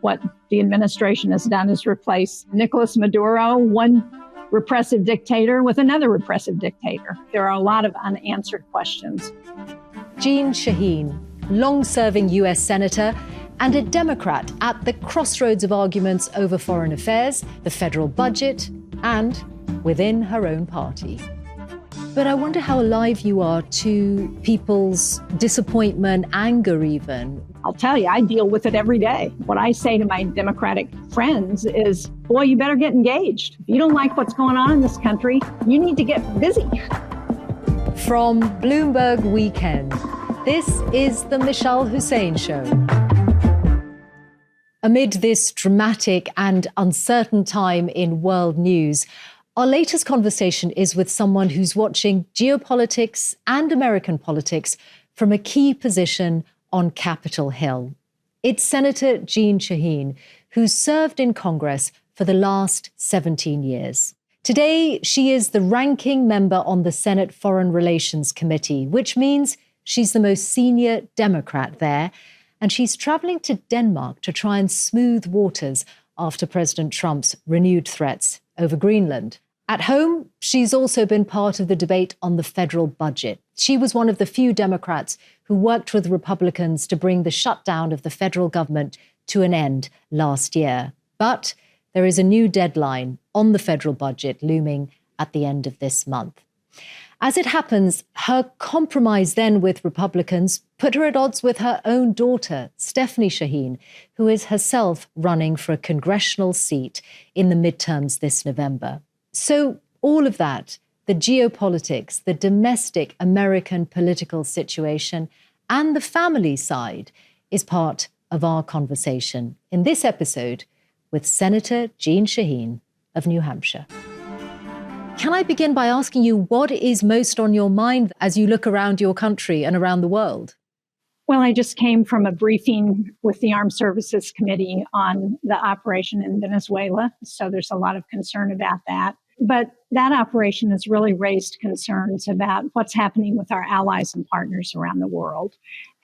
what the administration has done is replace Nicolas Maduro, one repressive dictator, with another repressive dictator. There are a lot of unanswered questions. Jeanne Shaheen, long-serving US Senator and a Democrat at the crossroads of arguments over foreign affairs, the federal budget, and within her own party. But I wonder how alive you are to people's disappointment, anger even. I'll tell you, I deal with it every day. What I say to my Democratic friends is, boy, you better get engaged. If you don't like what's going on in this country, you need to get busy. From Bloomberg Weekend, this is the Mishal Husain Show. Amid this dramatic and uncertain time in world news, our latest conversation is with someone who's watching geopolitics and American politics from a key position on Capitol Hill. It's Senator Jeanne Shaheen, who's served in Congress for the last 17 years. Today, she is the ranking member on the Senate Foreign Relations Committee, which means she's the most senior Democrat there, and she's traveling to Denmark to try and smooth waters after President Trump's renewed threats over Greenland. At home, she's also been part of the debate on the federal budget. She was one of the few Democrats who worked with Republicans to bring the shutdown of the federal government to an end last year. But there is a new deadline on the federal budget looming at the end of this month. As it happens, her compromise then with Republicans put her at odds with her own daughter, Stephanie Shaheen, who is herself running for a congressional seat in the midterms this November. So all of that, the geopolitics, the domestic American political situation, and the family side is part of our conversation in this episode with Senator Jeanne Shaheen of New Hampshire. Can I begin by asking you what is most on your mind as you look around your country and around the world? Well, I just came from a briefing with the Armed Services Committee on the operation in Venezuela, so there's a lot of concern about that. But that operation has really raised concerns about what's happening with our allies and partners around the world.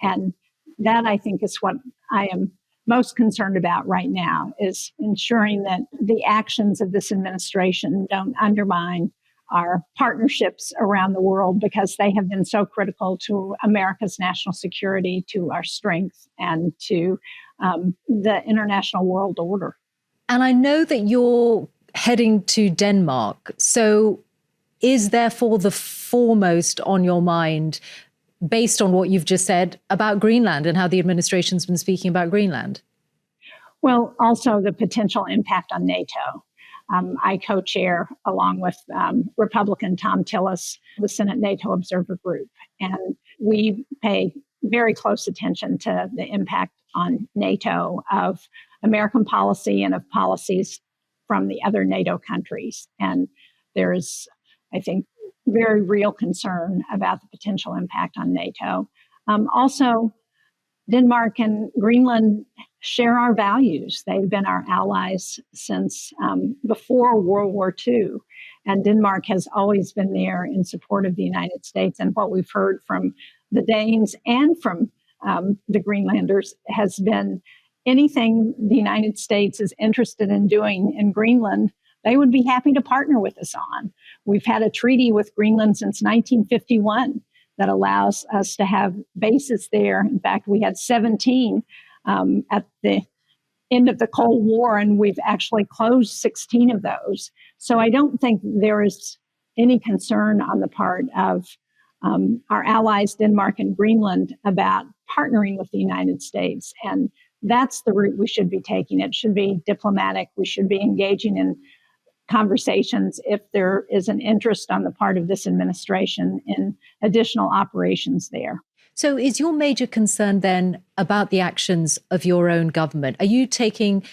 And that, I think, is what I am most concerned about right now, is ensuring that the actions of this administration don't undermine our partnerships around the world, because they have been so critical to America's national security, to our strength, and to the international world order. And I know that you're heading to Denmark. So is therefore the foremost on your mind, based on what you've just said, about Greenland and how the administration's been speaking about Greenland? Well, also the potential impact on NATO. I co-chair, along with Republican Tom Tillis, the Senate NATO Observer Group. And we pay very close attention to the impact on NATO of American policy and of policies from the other NATO countries. And there is, I think, very real concern about the potential impact on NATO. Also, Denmark and Greenland share our values. They've been our allies since before World War II. And Denmark has always been there in support of the United States. And what we've heard from the Danes and from the Greenlanders has been anything the United States is interested in doing in Greenland, they would be happy to partner with us on. We've had a treaty with Greenland since 1951 that allows us to have bases there. In fact, we had 17 at the end of the Cold War, and we've actually closed 16 of those. So I don't think there is any concern on the part of our allies, Denmark and Greenland, about partnering with the United States. And that's the route we should be taking. It should be diplomatic. We should be engaging in conversations if there is an interest on the part of this administration in additional operations there. So is your major concern then about the actions of your own government? Are you taking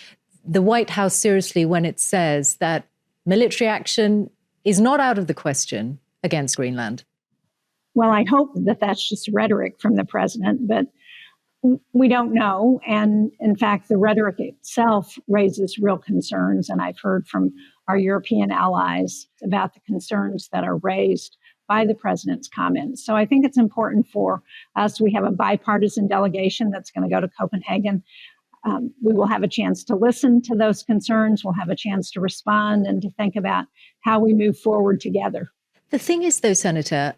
the White House seriously when it says that military action is not out of the question against Greenland? Well, I hope that that's just rhetoric from the president, but we don't know. And in fact, the rhetoric itself raises real concerns. And I've heard from our European allies about the concerns that are raised by the president's comments. So I think it's important for us. We have a bipartisan delegation that's going to go to Copenhagen. we will have a chance to listen to those concerns. We'll have a chance to respond and to think about how we move forward together. The thing is, though, Senator,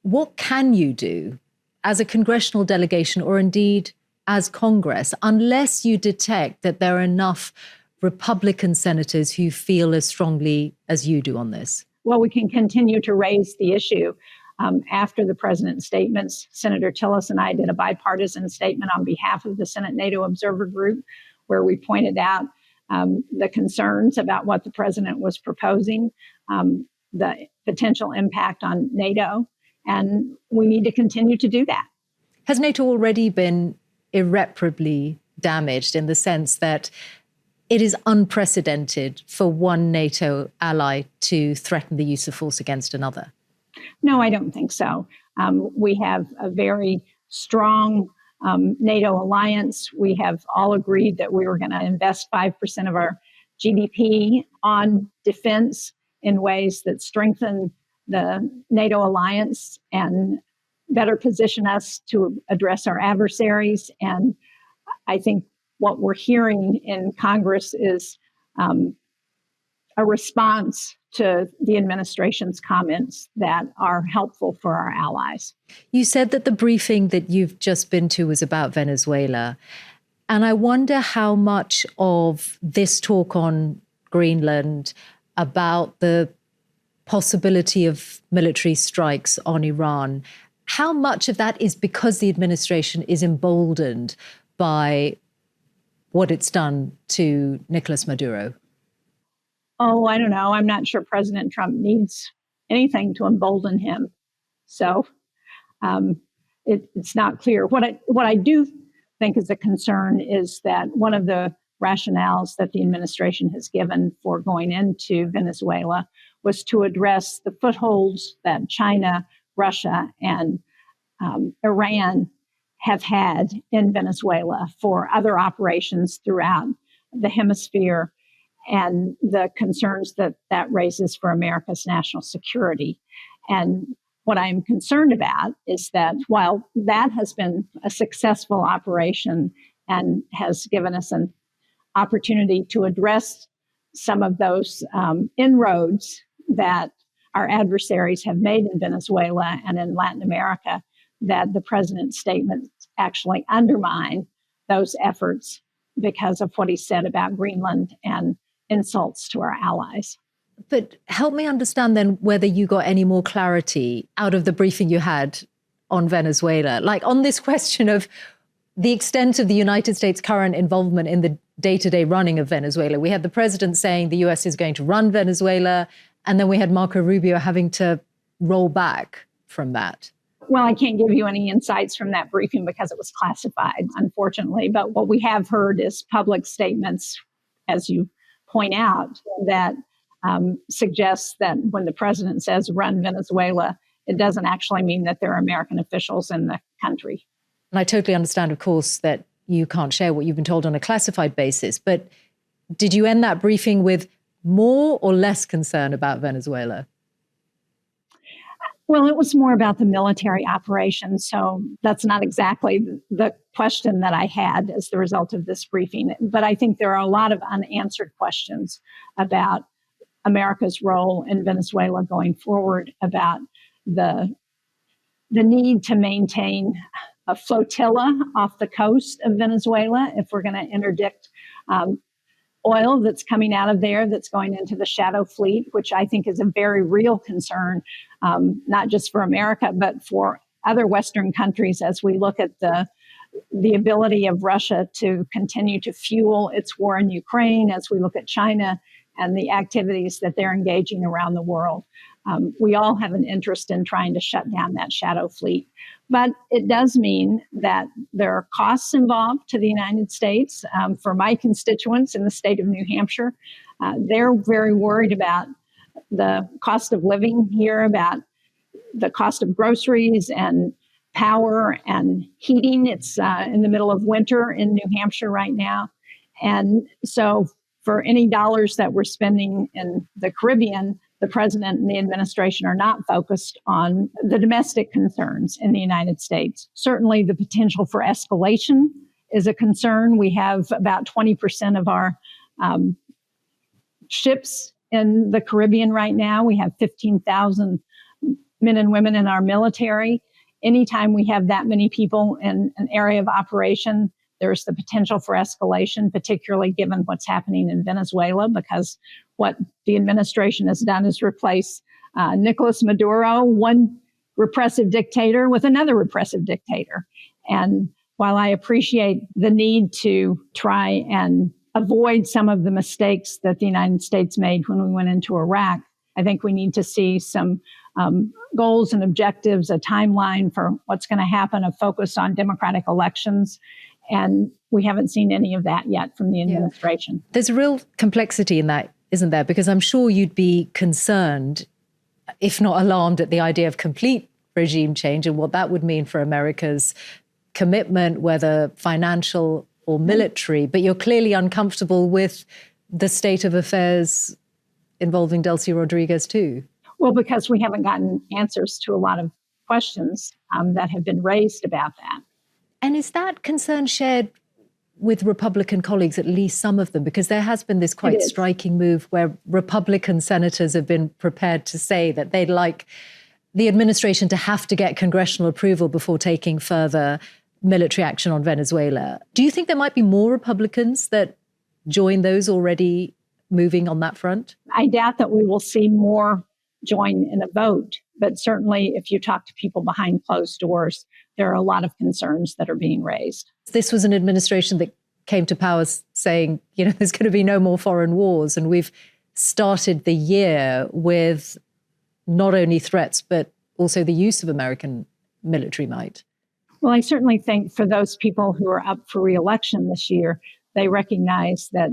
what can you do as a congressional delegation or indeed as Congress, unless you detect that there are enough Republican senators who feel as strongly as you do on this? Well, we can continue to raise the issue. After the president's statements, Senator Tillis and I did a bipartisan statement on behalf of the Senate NATO Observer Group, where we pointed out the concerns about what the president was proposing, the potential impact on NATO, and we need to continue to do that. Has NATO already been irreparably damaged in the sense that it is unprecedented for one NATO ally to threaten the use of force against another? No, I don't think so. We have a very strong NATO alliance. We have all agreed that we were going to invest 5% of our GDP on defense in ways that strengthen the NATO alliance and better position us to address our adversaries. And I think what we're hearing in Congress is a response to the administration's comments that are helpful for our allies. You said that the briefing that you've just been to was about Venezuela. And I wonder how much of this talk on Greenland about the possibility of military strikes on Iran, how much of that is because the administration is emboldened by what it's done to Nicolas Maduro? Oh, I don't know. I'm not sure President Trump needs anything to embolden him. So it's not clear. What I do think is a concern is that one of the rationales that the administration has given for going into Venezuela was to address the footholds that China, Russia, and Iran have had in Venezuela for other operations throughout the hemisphere and the concerns that that raises for America's national security. And what I'm concerned about is that while that has been a successful operation and has given us an opportunity to address some of those inroads that our adversaries have made in Venezuela and in Latin America, that the president's statements actually undermine those efforts because of what he said about Greenland and insults to our allies. But help me understand then whether you got any more clarity out of the briefing you had on Venezuela, like on this question of the extent of the United States' current involvement in the day-to-day running of Venezuela. We had the president saying the US is going to run Venezuela, and then we had Marco Rubio having to roll back from that. Well, I can't give you any insights from that briefing because it was classified, unfortunately. But what we have heard is public statements, as you point out, that suggests that when the president says run Venezuela, it doesn't actually mean that there are American officials in the country. And I totally understand, of course, that you can't share what you've been told on a classified basis. But did you end that briefing with more or less concern about Venezuela? Well, it was more about the military operation. So that's not exactly the question that I had as the result of this briefing. But I think there are a lot of unanswered questions about America's role in Venezuela going forward, about the need to maintain a flotilla off the coast of Venezuela if we're going to interdict oil that's coming out of there that's going into the shadow fleet, which I think is a very real concern, not just for America, but for other Western countries as we look at the ability of Russia to continue to fuel its war in Ukraine, as we look at China and the activities that they're engaging around the world. We all have an interest in trying to shut down that shadow fleet. But it does mean that there are costs involved to the United States. For my constituents in the state of New Hampshire, they're very worried about the cost of living here, about the cost of groceries and power and heating. It's in the middle of winter in New Hampshire right now. And so for any dollars that we're spending in the Caribbean, the president and the administration are not focused on the domestic concerns in the United States. Certainly the potential for escalation is a concern. We have about 20% of our ships in the Caribbean right now. We have 15,000 men and women in our military. Anytime we have that many people in an area of operation, there's the potential for escalation, particularly given what's happening in Venezuela, because what the administration has done is replace Nicolas Maduro, one repressive dictator, with another repressive dictator. And while I appreciate the need to try and avoid some of the mistakes that the United States made when we went into Iraq, I think we need to see some goals and objectives, a timeline for what's going to happen, a focus on democratic elections. And we haven't seen any of that yet from the administration. Yeah. There's a real complexity in that, isn't there? Because I'm sure you'd be concerned, if not alarmed, at the idea of complete regime change and what that would mean for America's commitment, whether financial or military. But you're clearly uncomfortable with the state of affairs involving Delcy Rodriguez too. Well, because we haven't gotten answers to a lot of questions that have been raised about that. And is that concern shared with Republican colleagues, at least some of them? Because there has been this quite striking move where Republican senators have been prepared to say that they'd like the administration to have to get congressional approval before taking further military action on Venezuela. Do you think there might be more Republicans that join those already moving on that front? I doubt that we will see more join in a vote. But certainly if you talk to people behind closed doors, there are a lot of concerns that are being raised. This was an administration that came to power saying, there's going to be no more foreign wars. And we've started the year with not only threats, but also the use of American military might. Well, I certainly think for those people who are up for re-election this year, they recognize that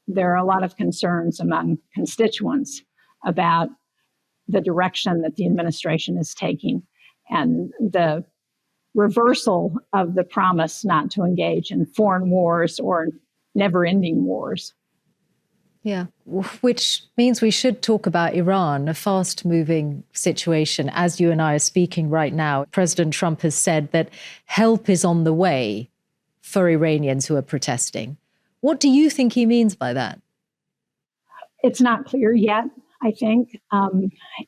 there are a lot of concerns among constituents about the direction that the administration is taking and the reversal of the promise not to engage in foreign wars or never-ending wars. Yeah, which means we should talk about Iran, a fast-moving situation. As you and I are speaking right now, President Trump has said that help is on the way for Iranians who are protesting. What do you think he means by that? It's not clear yet, I think.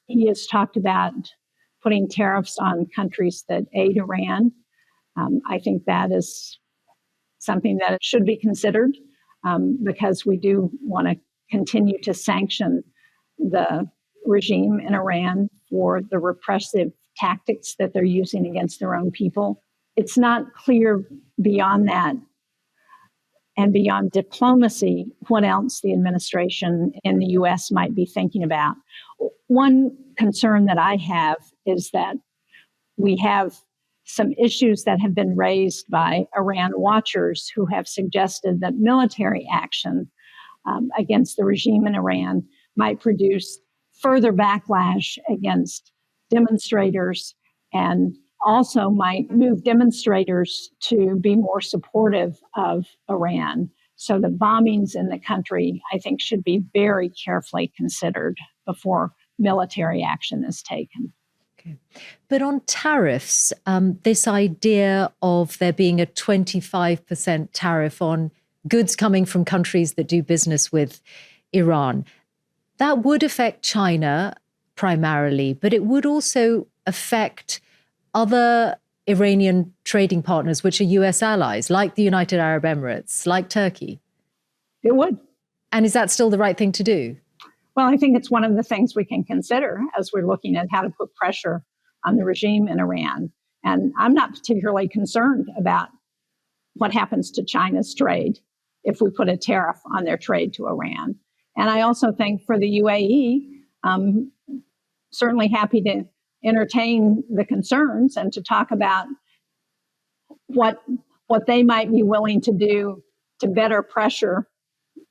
He has talked about putting tariffs on countries that aid Iran. I think that is something that should be considered because we do want to continue to sanction the regime in Iran for the repressive tactics that they're using against their own people. It's not clear beyond that and beyond diplomacy what else the administration in the U.S. might be thinking about. One concern that I have is that we have some issues that have been raised by Iran watchers who have suggested that military action against the regime in Iran might produce further backlash against demonstrators and also might move demonstrators to be more supportive of Iran. So the bombings in the country, I think, should be very carefully considered before military action is taken. Okay. But on tariffs, this idea of there being a 25% tariff on goods coming from countries that do business with Iran, that would affect China primarily, but it would also affect other Iranian trading partners, which are US allies, like the United Arab Emirates, like Turkey. It would. And is that still the right thing to do? Well, I think it's one of the things we can consider as we're looking at how to put pressure on the regime in Iran. And I'm not particularly concerned about what happens to China's trade if we put a tariff on their trade to Iran. And I also think for the UAE, I'm certainly happy to entertain the concerns and to talk about what they might be willing to do to better pressure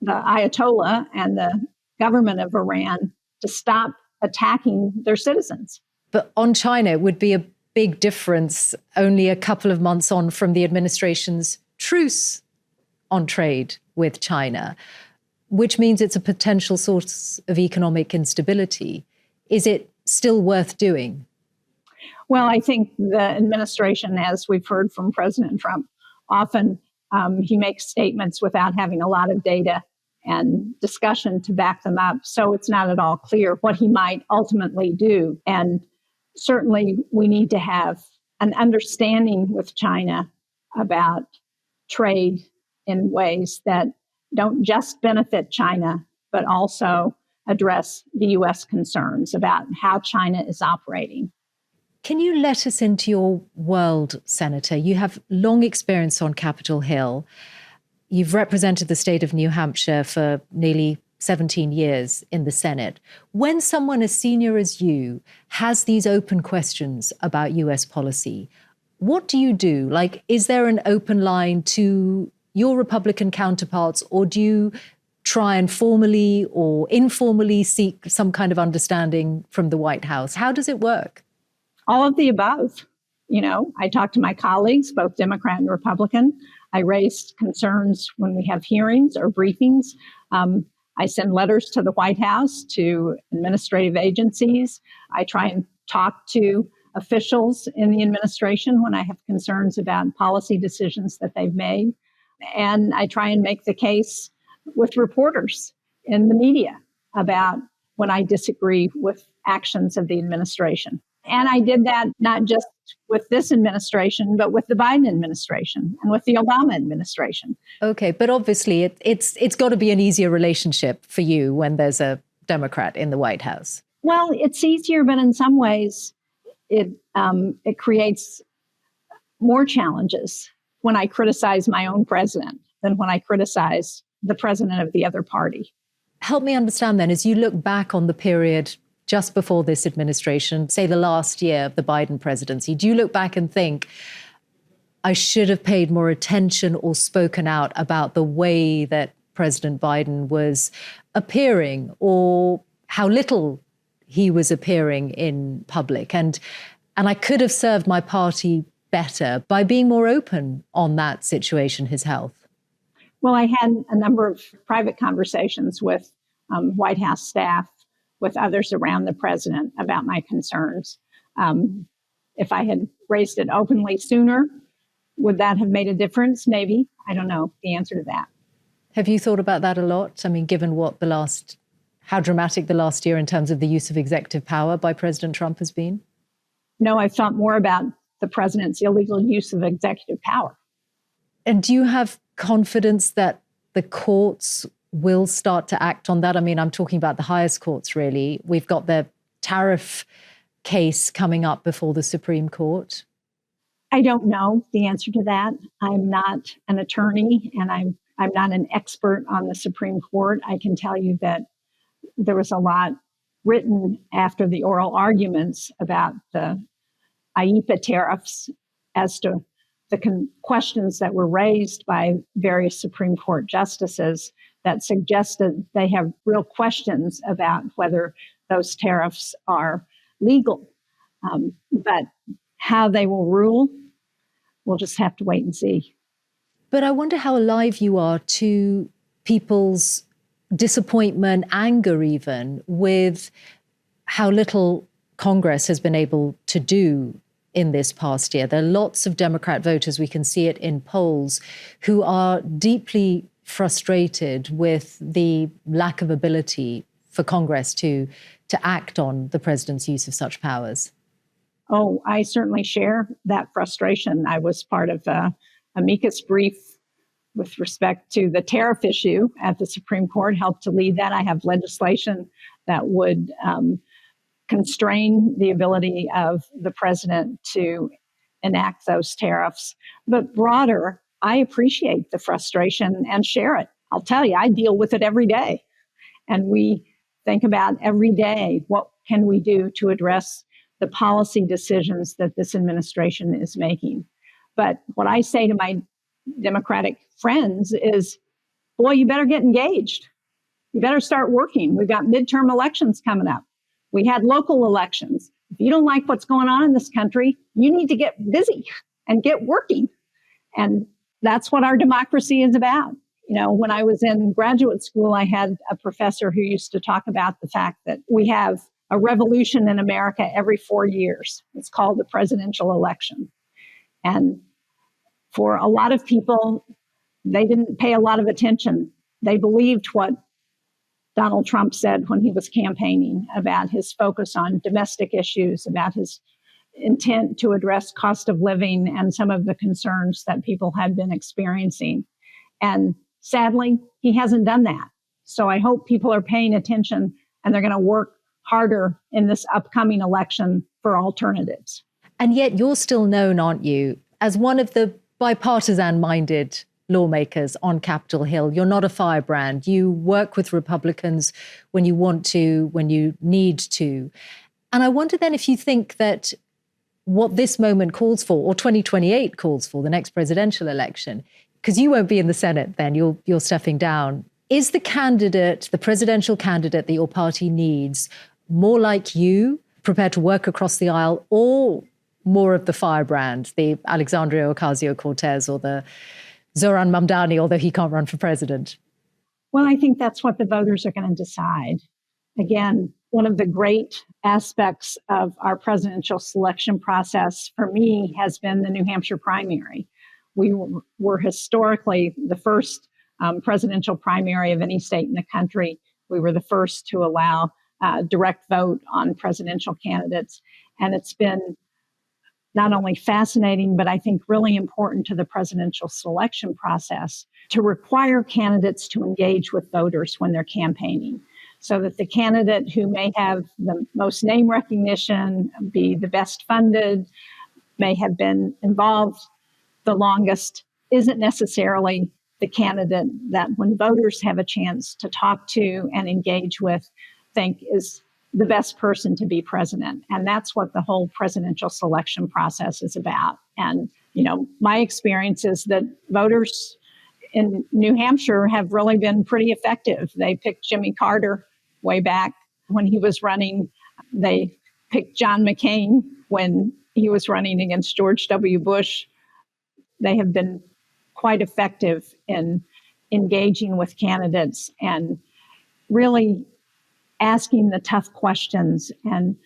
the Ayatollah and the government of Iran to stop attacking their citizens. But on China, it would be a big difference only a couple of months on from the administration's truce on trade with China, which means it's a potential source of economic instability. Is it still worth doing? Well, I think the administration, as we've heard from President Trump, often He makes statements without having a lot of data and discussion to back them up. So it's not at all clear what he might ultimately do. And certainly we need to have an understanding with China about trade in ways that don't just benefit China, but also address the U.S. concerns about how China is operating. Can you let us into your world, Senator? You have long experience on Capitol Hill. You've represented the state of New Hampshire for nearly 17 years in the Senate. When someone as senior as you has these open questions about US policy, what do you do? Like, is there an open line to your Republican counterparts, or do you try and formally or informally seek some kind of understanding from the White House? How does it work? All of the above. I talk to my colleagues, both Democrat and Republican. I raise concerns when we have hearings or briefings. I send letters to the White House, to administrative agencies. I try and talk to officials in the administration when I have concerns about policy decisions that they've made. And I try and make the case with reporters in the media about when I disagree with actions of the administration. And I did that not just with this administration, but with the Biden administration and with the Obama administration. Okay, but obviously it's got to be an easier relationship for you when there's a Democrat in the White House. Well, it's easier, but in some ways it creates more challenges when I criticize my own president than when I criticize the president of the other party. Help me understand then, as you look back on the period just before this administration, say the last year of the Biden presidency, do you look back and think, I should have paid more attention or spoken out about the way that President Biden was appearing, or how little he was appearing in public? And I could have served my party better by being more open on that situation, his health. Well, I had a number of private conversations with White House staff, with others around the president about my concerns. If I had raised it openly sooner, would that have made a difference? Maybe. I don't know the answer to that. Have you thought about that a lot? I mean, given how dramatic the last year in terms of the use of executive power by President Trump has been? No, I've thought more about the president's illegal use of executive power. And do you have confidence that the courts will start to act on that? I mean, I'm talking about the highest courts, really. We've got the tariff case coming up before the Supreme Court. I don't know the answer to that. I'm not an attorney, and I'm not an expert on the Supreme Court. I can tell you that there was a lot written after the oral arguments about the IEEPA tariffs as to the questions that were raised by various Supreme Court justices that suggested they have real questions about whether those tariffs are legal. But how they will rule, we'll just have to wait and see. But I wonder how alive you are to people's disappointment, anger even, with how little Congress has been able to do in this past year. There are lots of Democrat voters, we can see it in polls, who are deeply frustrated with the lack of ability for Congress to act on the president's use of such powers. Oh, I certainly share that frustration. I was part of an amicus brief with respect to the tariff issue at the Supreme Court, helped to lead that. I have legislation that would constrain the ability of the president to enact those tariffs. But broader, I appreciate the frustration and share it. I'll tell you, I deal with it every day. And we think about every day, what can we do to address the policy decisions that this administration is making? But what I say to my Democratic friends is, boy, you better get engaged. You better start working. We've got midterm elections coming up. We had local elections. If you don't like what's going on in this country, you need to get busy and get working. And that's what our democracy is about. You know, when I was in graduate school, I had a professor who used to talk about the fact that we have a revolution in America every 4 years. It's called the presidential election. And for a lot of people, They didn't pay a lot of attention. They believed what Donald Trump said when he was campaigning about his focus on domestic issues, about his intent to address cost of living and some of the concerns that people had been experiencing. And sadly, he hasn't done that. So I hope people are paying attention and they're going to work harder in this upcoming election for alternatives. And yet you're still known, aren't you, as one of the bipartisan-minded lawmakers on Capitol Hill. You're not a firebrand. You work with Republicans when you want to, when you need to. And I wonder then if you think that what this moment calls for, or 2028 calls for, the next presidential election, because you won't be in the Senate then, you're stepping down. Is the candidate, the presidential candidate that your party needs, more like you, prepared to work across the aisle, or more of the firebrand, the Alexandria Ocasio-Cortez or the Zoran Mamdani, although he can't run for president? Well, I think that's what the voters are going to decide. Again, one of the great aspects of our presidential selection process for me has been the New Hampshire primary. We were historically the first presidential primary of any state in the country. We were the first to allow direct vote on presidential candidates. And it's been not only fascinating, but I think really important to the presidential selection process to require candidates to engage with voters when they're campaigning, so that the candidate who may have the most name recognition, be the best funded, may have been involved the longest, isn't necessarily the candidate that when voters have a chance to talk to and engage with, think is the best person to be president. And that's what the whole presidential selection process is about. And, my experience is that voters in New Hampshire have really been pretty effective. They picked Jimmy Carter way back when he was running. They picked John McCain when he was running against George W. Bush. They have been quite effective in engaging with candidates and really asking the tough questions and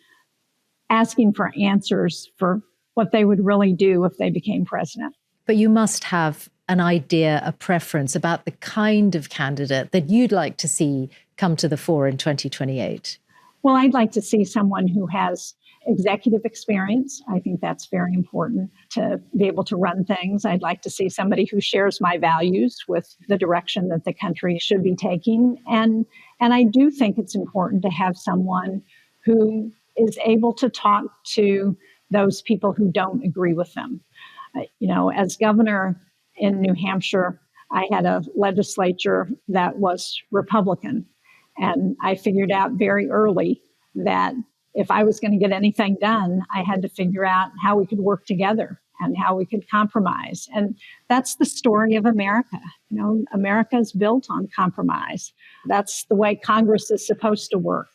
asking for answers for what they would really do if they became president. But you must have an idea, a preference about the kind of candidate that you'd like to see come to the fore in 2028. Well, I'd like to see someone who has executive experience. I think that's very important to be able to run things. I'd like to see somebody who shares my values with the direction that the country should be taking. And I do think it's important to have someone who is able to talk to those people who don't agree with them. As governor in New Hampshire, I had a legislature that was Republican. And I figured out very early that if I was going to get anything done, I had to figure out how we could work together and how we could compromise. And that's the story of America. America is built on compromise. That's the way Congress is supposed to work.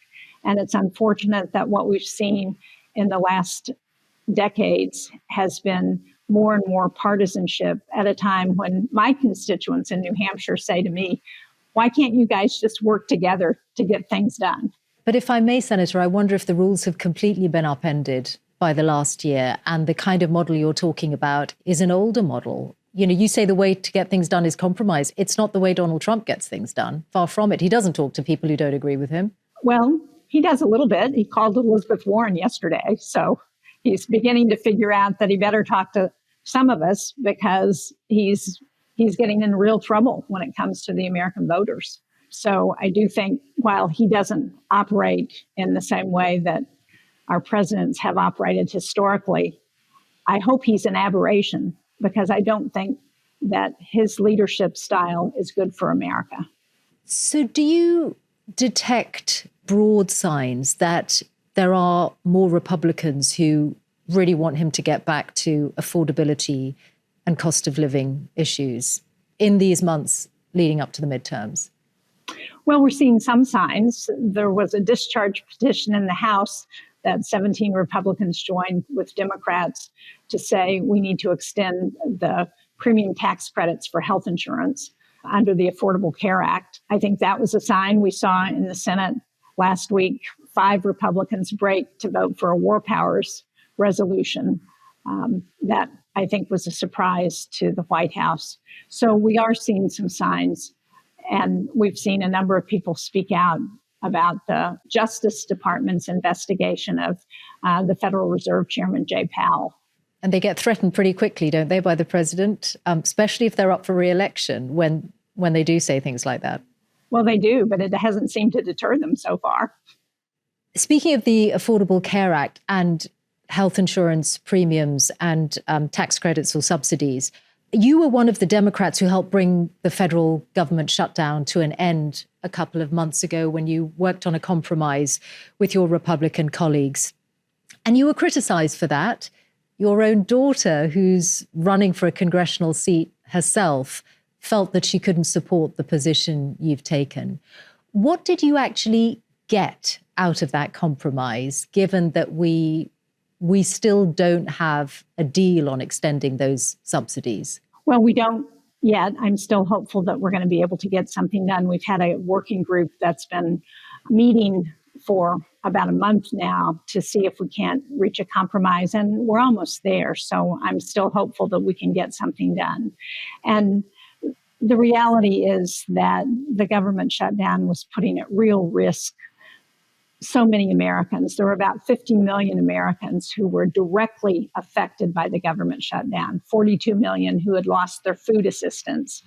And it's unfortunate that what we've seen in the last decades has been more and more partisanship at a time when my constituents in New Hampshire say to me, why can't you guys just work together to get things done? But if I may, Senator, I wonder if the rules have completely been upended by the last year and the kind of model you're talking about is an older model. You say the way to get things done is compromise. It's not the way Donald Trump gets things done. Far from it. He doesn't talk to people who don't agree with him. Well, he does a little bit. He called Elizabeth Warren yesterday. So he's beginning to figure out that he better talk to some of us because he's getting in real trouble when it comes to the American voters. So I do think while he doesn't operate in the same way that our presidents have operated historically, I hope he's an aberration because I don't think that his leadership style is good for America. So do you detect broad signs that there are more Republicans who really want him to get back to affordability and cost of living issues in these months leading up to the midterms? Well, we're seeing some signs. There was a discharge petition in the House that 17 Republicans joined with Democrats to say we need to extend the premium tax credits for health insurance under the Affordable Care Act. I think that was a sign. We saw in the Senate last week 5 Republicans break to vote for a war powers resolution. that I think was a surprise to the White House. So we are seeing some signs, and we've seen a number of people speak out about the Justice Department's investigation of the Federal Reserve Chairman Jay Powell. And they get threatened pretty quickly, don't they, by the president, especially if they're up for re-election when they do say things like that. Well, they do, but it hasn't seemed to deter them so far. Speaking of the Affordable Care Act and health insurance premiums and tax credits or subsidies, you were one of the Democrats who helped bring the federal government shutdown to an end a couple of months ago when you worked on a compromise with your Republican colleagues. And you were criticized for that. Your own daughter, who's running for a congressional seat herself, felt that she couldn't support the position you've taken. What did you actually get out of that compromise, given that we still don't have a deal on extending those subsidies? Well, we don't yet. I'm still hopeful that we're going to be able to get something done. We've had a working group that's been meeting for about a month now to see if we can't reach a compromise, and we're almost there. So I'm still hopeful that we can get something done. And the reality is that the government shutdown was putting at real risk so many Americans. There were about 50 million Americans who were directly affected by the government shutdown, 42 million who had lost their food assistance,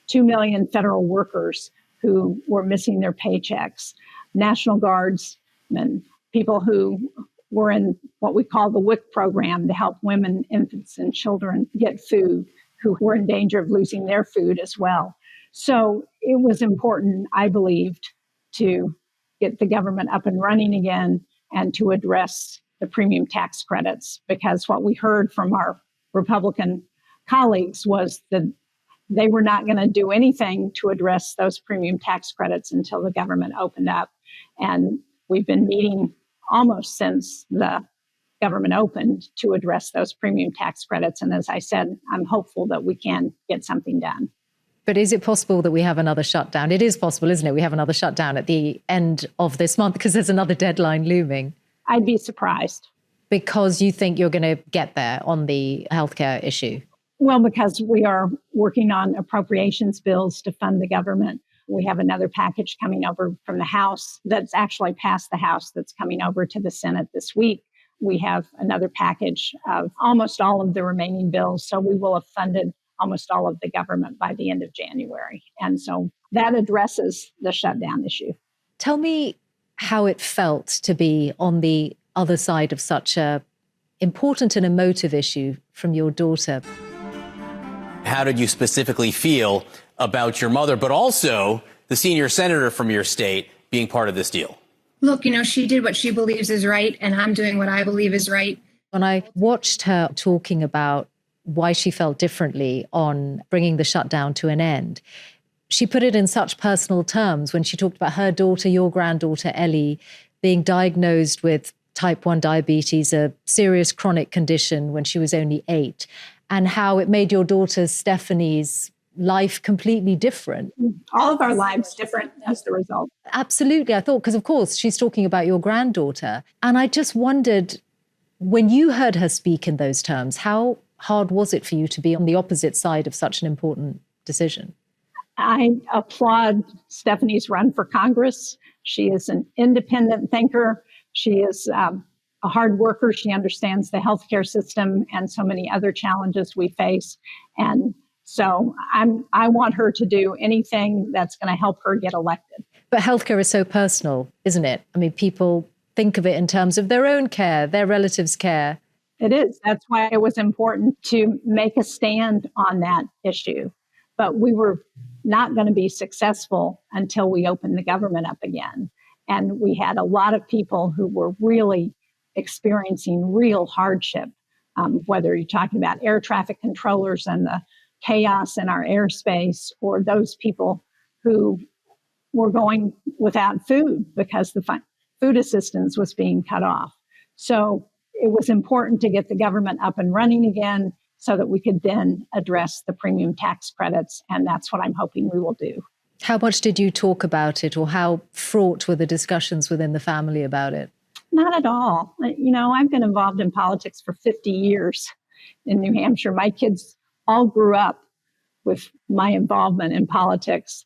2 million federal workers who were missing their paychecks, National Guardsmen, people who were in what we call the WIC program to help women, infants, and children get food, who were in danger of losing their food as well. So it was important, I believed, to get the government up and running again and to address the premium tax credits, because what we heard from our Republican colleagues was that they were not going to do anything to address those premium tax credits until the government opened up. And we've been meeting almost since the government opened to address those premium tax credits. And as I said, I'm hopeful that we can get something done. But is it possible that we have another shutdown? It is possible, isn't it? We have another shutdown at the end of this month because there's another deadline looming. I'd be surprised. Because you think you're going to get there on the healthcare issue? Well, because we are working on appropriations bills to fund the government. We have another package coming over from the House that's actually passed the House that's coming over to the Senate this week. We have another package of almost all of the remaining bills. So we will have funded almost all of the government by the end of January. And so that addresses the shutdown issue. Tell me how it felt to be on the other side of such a important and emotive issue from your daughter. How did you specifically feel about your mother, but also the senior senator from your state being part of this deal? Look, she did what she believes is right, and I'm doing what I believe is right. When I watched her talking about why she felt differently on bringing the shutdown to an end, she put it in such personal terms when she talked about her daughter, your granddaughter, Ellie, being diagnosed with type 1 diabetes, a serious chronic condition when she was only 8, and how it made your daughter Stephanie's life completely different. All of our lives different as the result. Absolutely. I thought, because of course she's talking about your granddaughter. And I just wondered, when you heard her speak in those terms, how hard was it for you to be on the opposite side of such an important decision? I applaud Stephanie's run for Congress. She is an independent thinker. She is a hard worker. She understands the healthcare system and so many other challenges we face. And so I want her to do anything that's going to help her get elected. But healthcare is so personal, isn't it? I mean, people think of it in terms of their own care, their relatives' care. It is. That's why it was important to make a stand on that issue. But we were not going to be successful until we opened the government up again. And we had a lot of people who were really experiencing real hardship, whether you're talking about air traffic controllers and the chaos in our airspace, or those people who were going without food because the food assistance was being cut off. So it was important to get the government up and running again so that we could then address the premium tax credits. And that's what I'm hoping we will do. How much did you talk about it, or how fraught were the discussions within the family about it? Not at all. I've been involved in politics for 50 years. in New Hampshire. My kids all grew up with my involvement in politics.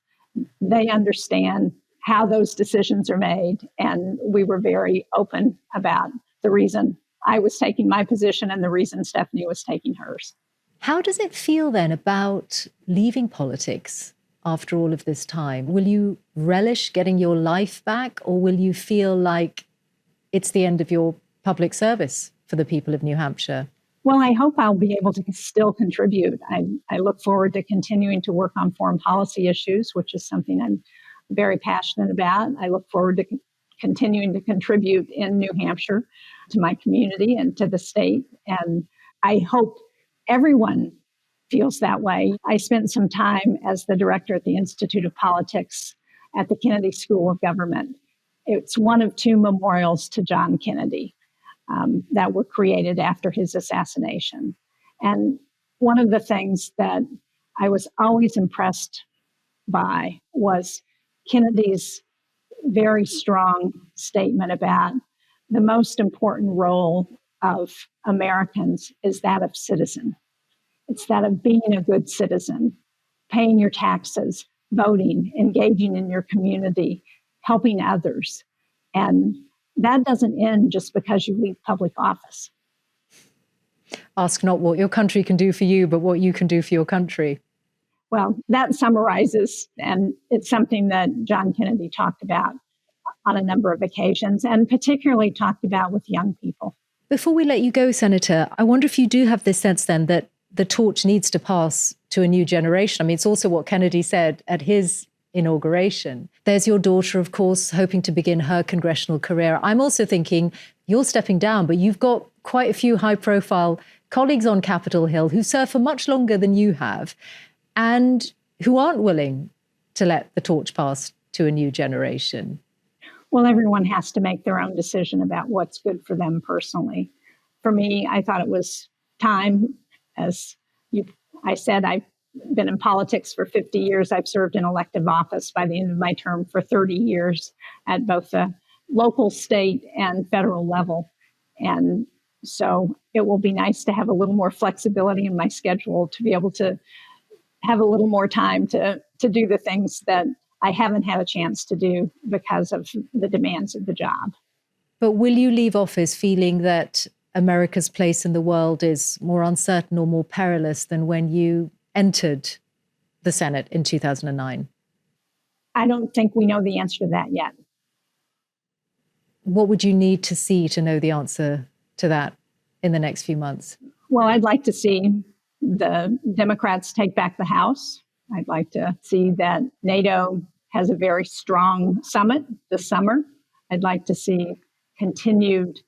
They understand how those decisions are made. And we were very open about the reason I was taking my position and the reason Stephanie was taking hers. How does it feel then about leaving politics after all of this time? Will you relish getting your life back, or will you feel like it's the end of your public service for the people of New Hampshire? Well, I hope I'll be able to still contribute. I look forward to continuing to work on foreign policy issues, which is something I'm very passionate about. I look forward to continuing to contribute in New Hampshire to my community and to the state. And I hope everyone feels that way. I spent some time as the director at the Institute of Politics at the Kennedy School of Government. It's one of two memorials to John Kennedy that were created after his assassination. And one of the things that I was always impressed by was Kennedy's very strong statement about the most important role of Americans is that of citizen. It's that of being a good citizen, paying your taxes, voting, engaging in your community, helping others. And that doesn't end just because you leave public office. Ask not what your country can do for you, but what you can do for your country. Well, that summarizes, and it's something that John Kennedy talked about on a number of occasions, and particularly talked about with young people. Before we let you go, Senator, I wonder if you do have this sense then that the torch needs to pass to a new generation. I mean, it's also what Kennedy said at his inauguration. There's your daughter, of course, hoping to begin her congressional career. I'm also thinking you're stepping down, but you've got quite a few high-profile colleagues on Capitol Hill who serve for much longer than you have and who aren't willing to let the torch pass to a new generation. Well, everyone has to make their own decision about what's good for them personally. For me, I thought it was time. As I said, I've been in politics for 50 years. I've served in elective office by the end of my term for 30 years at both the local, state, and federal level. And so it will be nice to have a little more flexibility in my schedule to be able to have a little more time to do the things that I haven't had a chance to do because of the demands of the job. But will you leave office feeling that America's place in the world is more uncertain or more perilous than when you entered the Senate in 2009? I don't think we know the answer to that yet. What would you need to see to know the answer to that in the next few months? Well, I'd like to see the Democrats take back the House. I'd like to see that NATO has a very strong summit this summer. I'd like to see continued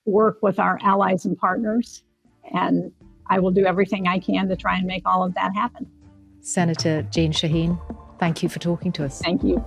work with our allies and partners. And I will do everything I can to try and make all of that happen. Senator Jeanne Shaheen, thank you for talking to us. Thank you.